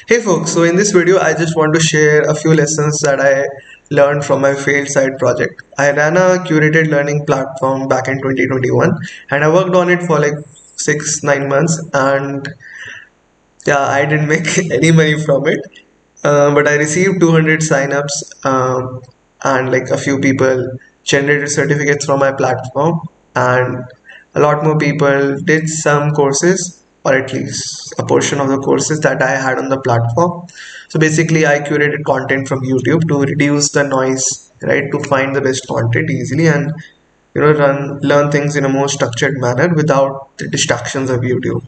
Hey folks, so in this video I just want to share a few lessons that I learned from my failed side project. I ran a curated learning platform back in 2021 and I worked on it for like 6 9 months, and yeah, I didn't make any money from it. But I received 200 signups, and like a few people generated certificates from my platform, and a lot more people did some courses, or at least a portion of the courses that I had on the platform. So basically, I curated content from YouTube to reduce the noise, right? To find the best content easily and learn things in a more structured manner without the distractions of YouTube.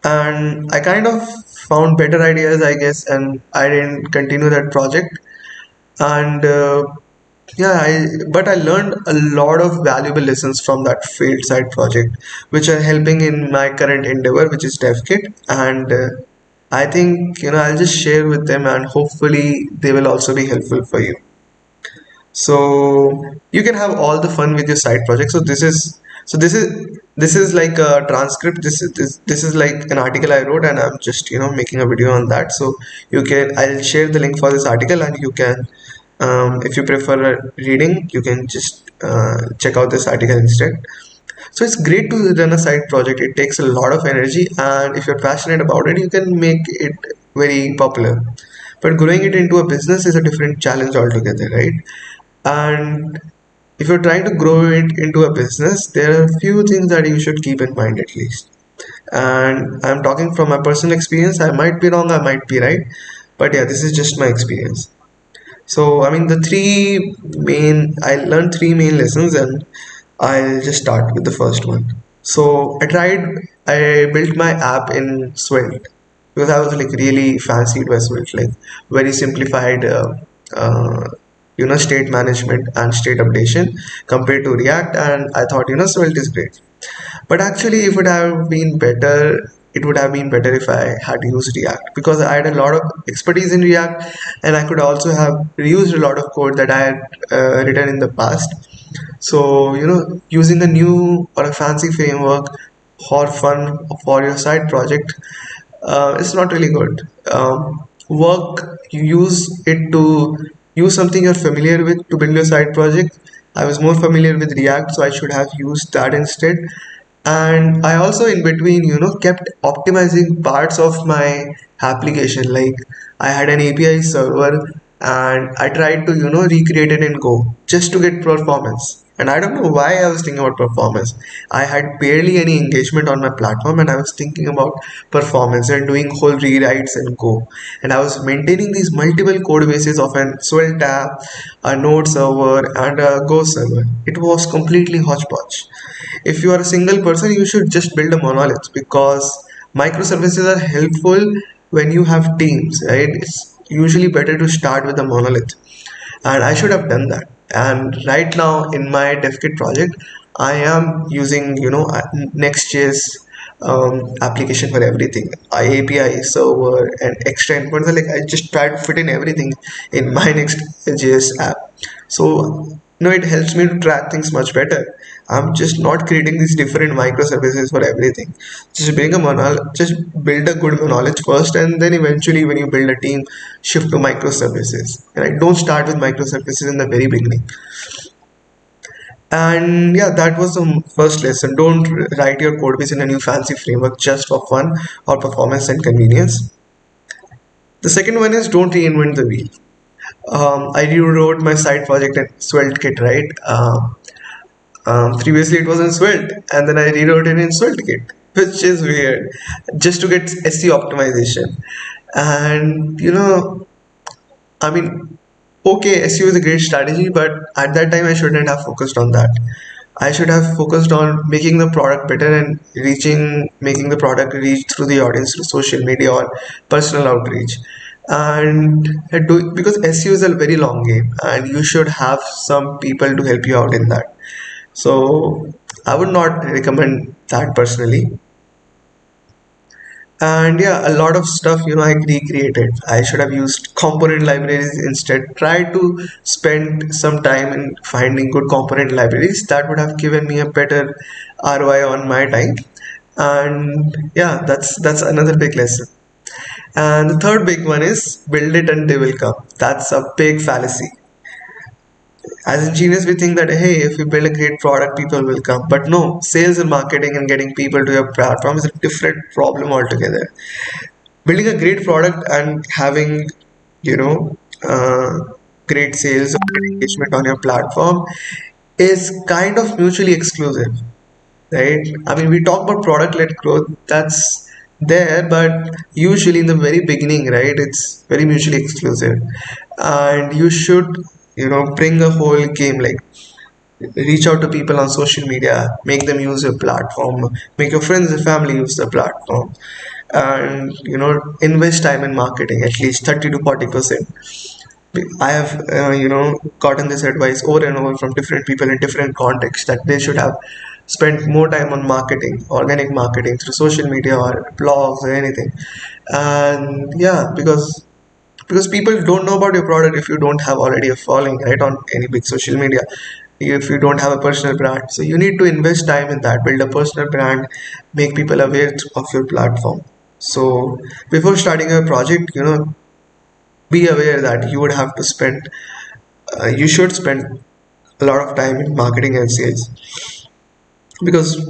And I kind of found better ideas, I guess, and I didn't continue that project. And yeah, but I learned a lot of valuable lessons from that failed side project, which are helping in my current endeavor, which is DevKit. And I think I'll just share with them, and hopefully they will also be helpful for you. So you can have all the fun with your side project. So this is like a transcript. This is like an article I wrote, and I'm just making a video on that. So I'll share the link for this article, and you can, if you prefer reading, you can just check out this article instead. So it's great to run a side project. It takes a lot of energy, and if you're passionate about it, you can make it very popular. But growing it into a business is a different challenge altogether, right? And if you're trying to grow it into a business, there are a few things that you should keep in mind at least. And I'm talking from my personal experience. I might be wrong, I might be right, but yeah, this is just my experience. So I mean, I learned three main lessons, and I'll just start with the first one. So I built my app in Svelte because I was like really fancied by Svelte, like very simplified, state management and state updation compared to React. And I thought, Svelte is great. But actually, if it would have been better if I had used React, because I had a lot of expertise in React, and I could also have reused a lot of code that I had written in the past. So, using a new or a fancy framework for fun for your side project is not really good. You use it to use something you're familiar with to build your side project. I was more familiar with React, so I should have used that instead. And I also, in between, kept optimizing parts of my application. Like I had an API server, and I tried to, recreate it in Go just to get performance. And I don't know why I was thinking about performance. I had barely any engagement on my platform, and I was thinking about performance and doing whole rewrites in Go. And I was maintaining these multiple code bases of an Svelte app, a Node server, and a Go server. It was completely hodgepodge. If you are a single person, you should just build a monolith, because microservices are helpful when you have teams, right? It's usually better to start with a monolith, and I should have done that. And right now in my DevKit project, I am using Next.js application for everything. API server and extra endpoints. Like I just try to fit in everything in my Next.js app. So it helps me to track things much better. I'm just not creating these different microservices for everything. Just build a good monolith first, and then eventually, when you build a team, shift to microservices. Right? Don't start with microservices in the very beginning. And yeah, that was the first lesson. Don't write your code base in a new fancy framework just for fun or performance and convenience. The second one is don't reinvent the wheel. I rewrote my side project in SvelteKit, right? Previously it was in Svelte, and then I rewrote it in SvelteKit, which is weird, just to get SEO optimization. And I mean, okay, SEO is a great strategy, but at that time I shouldn't have focused on that. I should have focused on making the product better and making the product reach through the audience through social media or personal outreach. And because SEO is a very long game, and you should have some people to help you out in that. So I would not recommend that personally. And yeah, a lot of stuff I recreated. I should have used component libraries instead. Try to spend some time in finding good component libraries. That would have given me a better ROI on my time. And yeah, that's another big lesson. And the third big one is build it and they will come. That's a big fallacy. As engineers, we think that hey, if we build a great product, people will come. But no, sales and marketing and getting people to your platform is a different problem altogether. Building a great product and having, you know, great sales or engagement on your platform is kind of mutually exclusive, right? I mean, we talk about product led growth, that's there, but usually in the very beginning, right, it's very mutually exclusive. And you should, bring a whole game, like reach out to people on social media, make them use your platform, make your friends and family use the platform, and invest time in marketing, at least 30 to 40%. I have, gotten this advice over and over from different people in different contexts that they should have spent more time on marketing, organic marketing through social media or blogs or anything. And yeah, because people don't know about your product if you don't have already a following, right, on any big social media. If you don't have a personal brand, so you need to invest time in that, build a personal brand, make people aware of your platform. So before starting a project, be aware that you would have to spend you should spend a lot of time in marketing and sales, because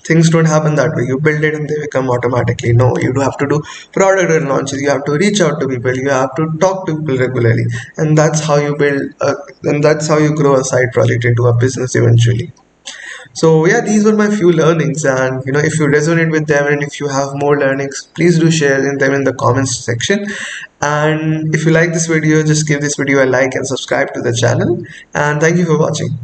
things don't happen that way. You build it and they become automatically. No, you do have to do product launches, you have to reach out to people, you have to talk to people regularly, and that's how you and that's how you grow a side project into a business eventually. So yeah, these were my few learnings, and if you resonate with them and if you have more learnings, please do share them in the comments section. And if you like this video, just give this video a like and subscribe to the channel. And thank you for watching.